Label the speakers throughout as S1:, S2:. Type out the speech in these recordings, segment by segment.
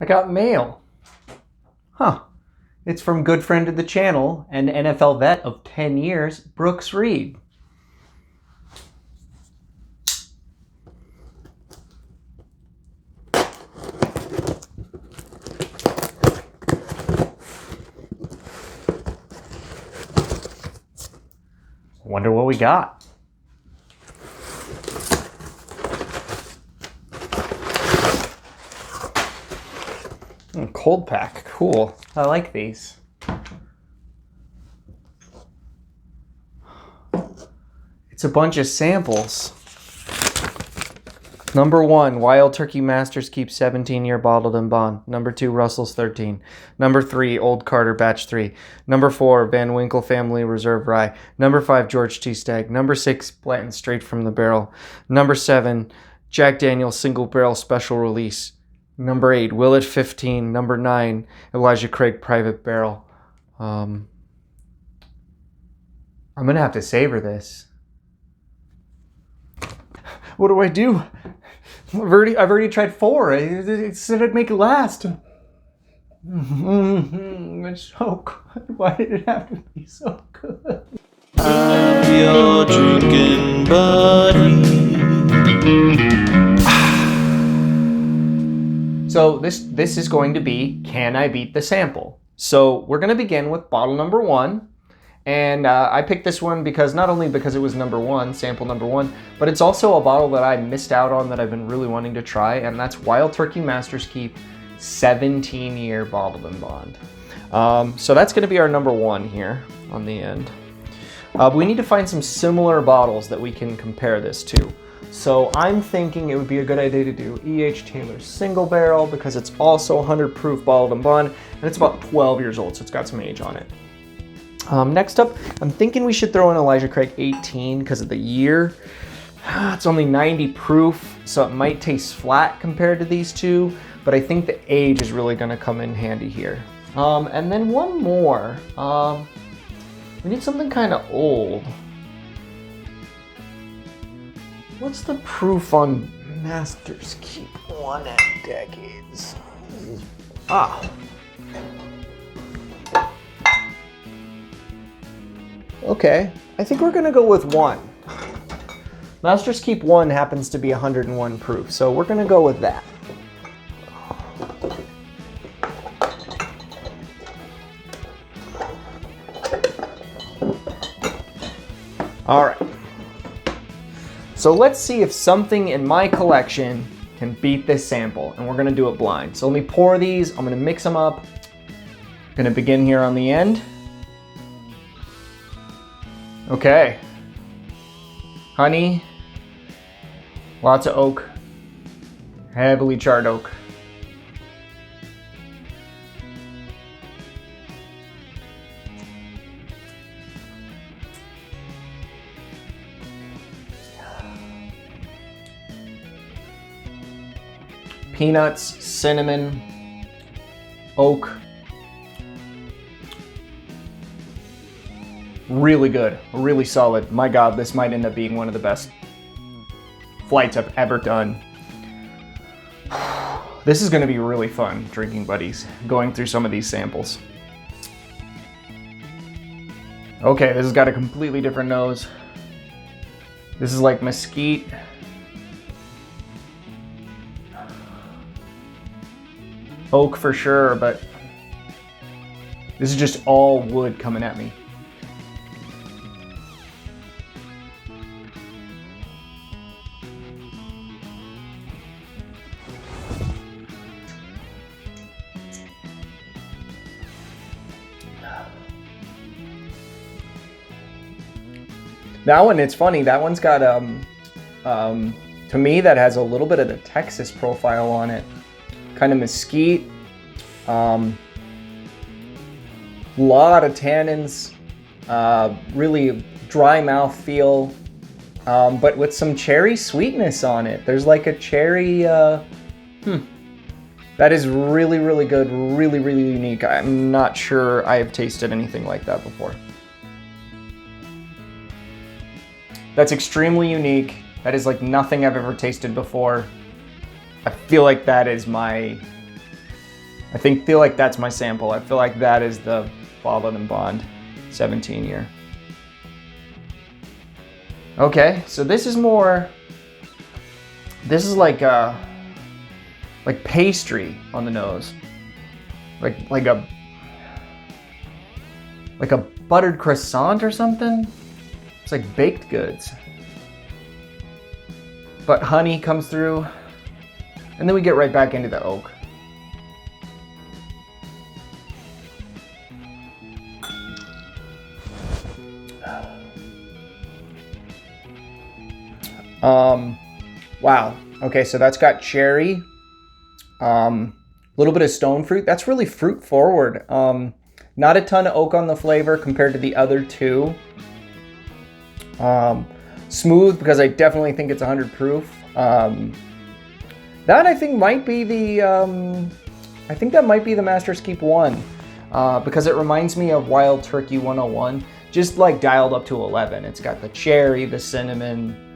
S1: I got mail. Huh. It's from good friend of the channel and NFL vet of 10 years, Brooks Reed. Wonder what we got. Cold pack, cool. I like these. It's a bunch of samples. Number 1, Wild Turkey Masters Keep 17-year Bottled-in-Bond. Number 2, Russell's 13. Number 3, Old Carter Batch 3. Number 4, Van Winkle Family Reserve Rye. Number 5, George T. Stagg. Number 6, Blanton Straight from the Barrel. Number 7, Jack Daniel's Single Barrel Special Release. Number 8, Willet 15. Number 9, Elijah Craig Private Barrel. I'm going to have to savor this. What do I do? I've already tried 4. It said I'd make it last. It's so good. Why did it have to be so good?
S2: I'm your drinking buddy.
S1: So this is going to be, can I beat the sample? So we're going to begin with bottle number 1. And I picked this one because not only because it was number 1, sample number 1, but it's also a bottle that I missed out on that I've been really wanting to try, and that's Wild Turkey Masters Keep 17-year Bottled-in-Bond. So that's going to be our number 1 here on the end. We need to find some similar bottles that we can compare this to. So I'm thinking it would be a good idea to do E.H. Taylor's Single Barrel because it's also 100 proof Bottled-in-Bond, and it's about 12 years old, so it's got some age on it. Next up, I'm thinking we should throw in Elijah Craig 18 because of the year. It's only 90 proof, so it might taste flat compared to these two, but I think the age is really going to come in handy here. And then one more. We need something kind of old. What's the proof on Masters Keep 1 at decades? Okay, I think we're gonna go with 1. Masters Keep 1 happens to be 101 proof, so we're gonna go with that. All right. So let's see if something in my collection can beat this sample, and we're gonna do it blind. So let me pour these, I'm gonna mix them up. I'm gonna begin here on the end. Okay. Honey, lots of oak, heavily charred oak. Peanuts, cinnamon, oak. Really good, really solid. My God, this might end up being one of the best flights I've ever done. This is gonna be really fun, drinking buddies, going through some of these samples. Okay, this has got a completely different nose. This is like mesquite. Oak for sure, but this is just all wood coming at me. That one, it's funny, that one's got, to me, that has a little bit of the Texas profile on it. Kind of mesquite, lot of tannins, really dry mouth feel, but with some cherry sweetness on it. There's like a cherry, that is really, really good, really, really unique. I'm not sure I have tasted anything like that before. That's extremely unique. That is like nothing I've ever tasted before. I feel like that is my feel like that's my sample. I feel like that is the Bditled-in-Bond 17 year. Okay, so this is like pastry on the nose. Like a buttered croissant or something. It's like baked goods. But honey comes through, and then we get right back into the oak. Wow. Okay, so that's got cherry, little bit of stone fruit. That's really fruit forward. Not a ton of oak on the flavor compared to the other two. Smooth because I definitely think it's 100 proof. That I think might be the Master's Keep 1 because it reminds me of Wild Turkey 101, just like dialed up to 11. It's got the cherry, the cinnamon.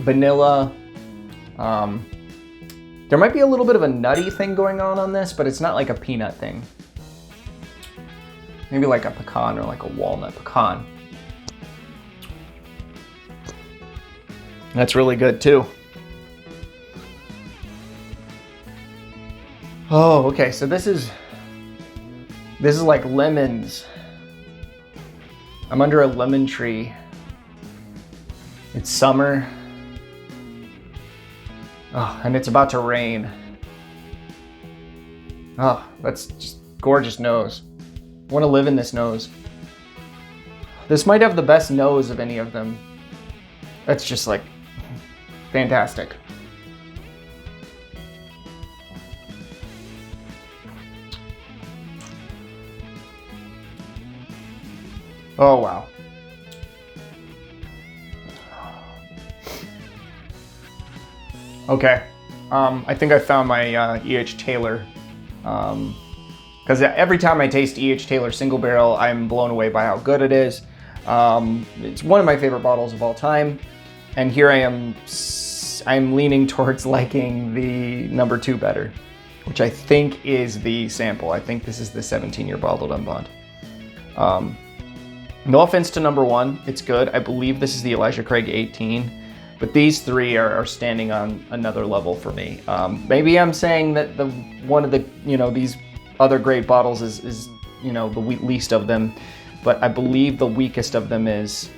S1: Vanilla. There might be a little bit of a nutty thing going on this, but it's not like a peanut thing. Maybe like a pecan or like a walnut pecan. That's really good too. Oh, okay, so this is like lemons. I'm under a lemon tree. It's summer. Oh, and it's about to rain. Oh, that's just gorgeous nose. I want to live in this nose. This might have the best nose of any of them. That's just like fantastic. Oh, wow. Okay, I think I found my E.H. Taylor. Because every time I taste E.H. Taylor single barrel, I'm blown away by how good it is. It's one of my favorite bottles of all time. And here I'm leaning towards liking the number 2 better, which I think is the sample. I think this is the 17-year Bditled-in-Bond. No offense to number 1, it's good. I believe this is the Elijah Craig 18. But these three are standing on another level for me. Maybe I'm saying that one of the these other great bottles is the least of them, but I believe the weakest of them is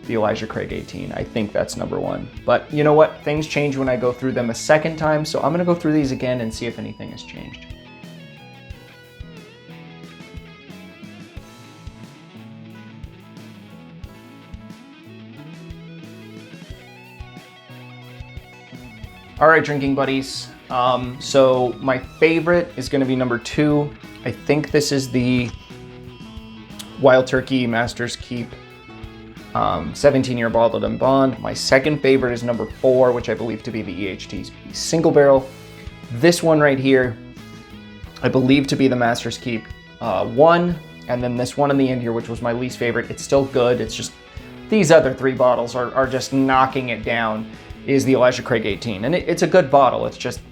S1: the Elijah Craig 18. I think that's number 1. But you know what? Things change when I go through them a second time, so I'm gonna go through these again and see if anything has changed. All right, drinking buddies. So my favorite is gonna be number 2. I think this is the Wild Turkey Master's Keep 17-year Bditled-in-Bond. My second favorite is number 4, which I believe to be the EHT single barrel. This one right here, I believe to be the Master's Keep 1, and then this one in the end here, which was my least favorite. It's still good. It's just these other 3 bottles are just knocking it down. Is the Elijah Craig 18, and it's a good bottle. It's just,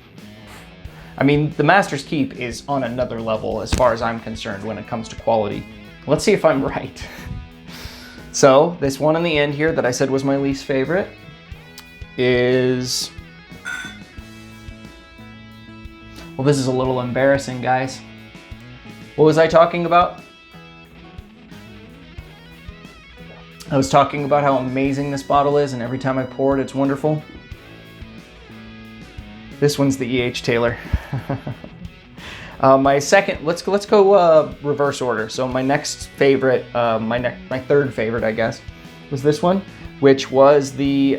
S1: I mean, the Master's Keep is on another level as far as I'm concerned when it comes to quality. Let's see if I'm right. So this one in the end here that I said was my least favorite is, well, this is a little embarrassing, guys. What was I talking about? I was talking about how amazing this bottle is, and every time I pour it, it's wonderful. This one's the E.H. Taylor. My second, let's go reverse order. So my next favorite, my third favorite, I guess, was this one, which was the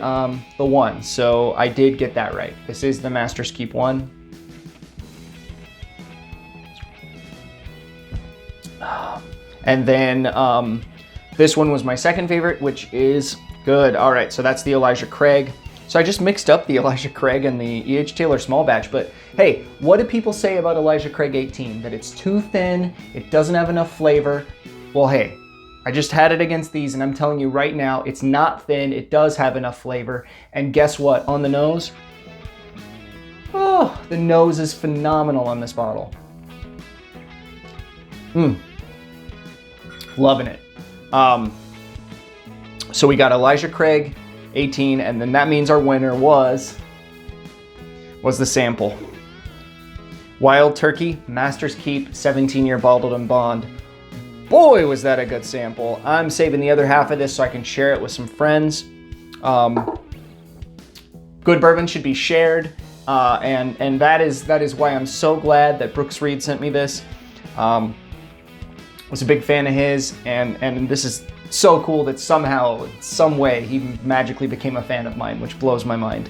S1: 1. So I did get that right. This is the Master's Keep 1. And then this one was my second favorite, which is good. All right, so that's the Elijah Craig. So I just mixed up the Elijah Craig and the E.H. Taylor small batch, but hey, what do people say about Elijah Craig 18? That it's too thin, it doesn't have enough flavor. Well, hey, I just had it against these, and I'm telling you right now, it's not thin, it does have enough flavor. And guess what? On the nose, Oh, the nose is phenomenal on this bottle. Loving it. So we got Elijah Craig, 18, and then that means our winner was the sample. Wild Turkey, Master's Keep, 17-year Bditled-in-Bond. Boy, was that a good sample. I'm saving the other half of this so I can share it with some friends. Good bourbon should be shared, and that is why I'm so glad that Brooks Reed sent me this. Was a big fan of his, and this is so cool that somehow, some way, he magically became a fan of mine, which blows my mind.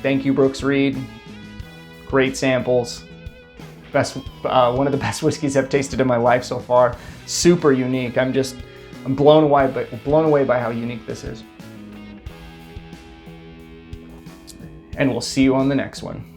S1: Thank you, Brooks Reed. Great samples. One of the best whiskeys I've tasted in my life so far. Super unique. I'm blown away by how unique this is. And we'll see you on the next one.